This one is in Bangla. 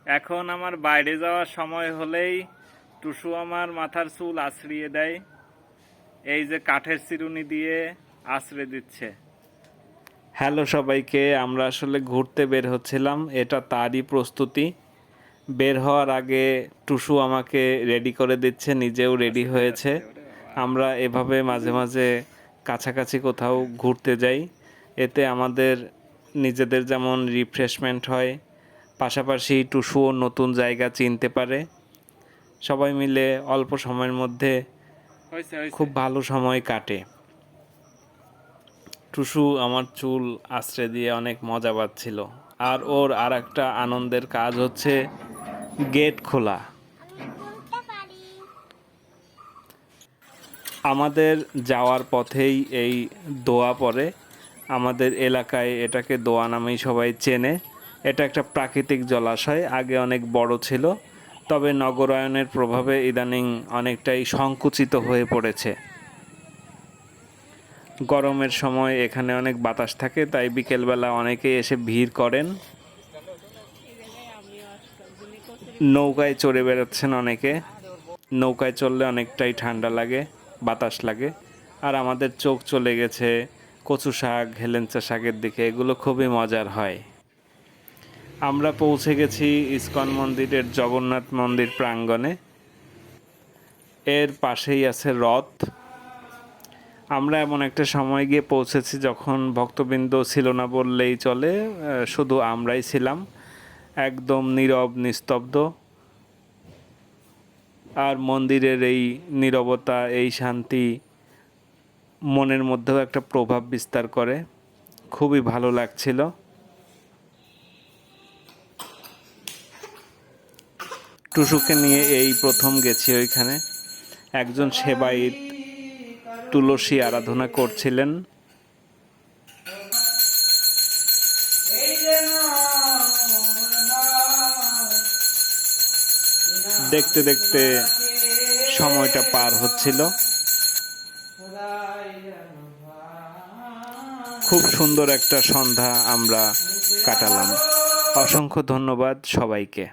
এখন আমার বাইরে যাওয়ার সময় হলেই টুসু আমার মাথার চুল আঁচড়িয়ে দেয়। এই যে কাঠের চিরুনি দিয়ে আঁচড়ে দিচ্ছে। হ্যালো সবাইকে, আমরা আসলে ঘুরতে বের হচ্ছিলাম, এটা তারই প্রস্তুতি। বের হওয়ার আগে টুসু আমাকে রেডি করে দিচ্ছে, নিজেও রেডি হয়েছে। আমরা এভাবে মাঝে মাঝে কাছাকাছি কোথাও ঘুরতে যাই, এতে আমাদের নিজেদের যেমন রিফ্রেশমেন্ট হয়, পাশাপাশি টুসুও নতুন জায়গা চিনতে পারে। সবাই মিলে অল্প সময়ের মধ্যে খুব ভালো সময় কাটে। টুসু আমার চুল আঁচড়ে দিয়ে অনেক মজা পাচ্ছিল। আর ওর আর একটা আনন্দের কাজ হচ্ছে গেট খোলা। আমাদের যাওয়ার পথেই এই দোয়া পড়ে। আমাদের এলাকায় এটাকে দোয়া নামেই সবাই চেনে। এটা একটা প্রাকৃতিক জলাশয়, আগে অনেক বড় ছিল, তবে নগরায়নের প্রভাবে ইদানিং অনেকটাই সংকুচিত হয়ে পড়েছে। গরমের সময় এখানে অনেক বাতাস থাকে, তাই বিকেলবেলা অনেকেই এসে ভিড় করেন। নৌকায় চড়ে বেড়াচ্ছেন অনেকে। নৌকায় চললে অনেকটাই ঠান্ডা লাগে, বাতাস লাগে। আর আমাদের চোখ চলে গেছে কচু শাক, হেলেঞ্চা শাকের দিকে, এগুলো খুবই মজার হয়। আমরা পৌঁছে গেছি ইসকন মন্দিরের জগন্নাথ মন্দির প্রাঙ্গণে। এর পাশেই আছে রথ। আমরা এমন একটা সময় গিয়ে পৌঁছেছি যখন ভক্তবৃন্দ ছিল না বললেই চলে, শুধু আমরাই ছিলাম। একদম নীরব নিস্তব্ধ। আর মন্দিরের এই নীরবতা, এই শান্তি মনের মধ্যেও একটা প্রভাব বিস্তার করে। খুবই ভালো লাগছিল। টুসুকে নিয়ে এই প্রথম গেছি ওইখানে। একজন সেবায়িত তুলসী আরাধনা করছিলেন। দেখতে দেখতে সময়টা পার হচ্ছিল। খুব সুন্দর একটা সন্ধ্যা আমরা কাটালাম। অসংখ্য ধন্যবাদ সবাইকে।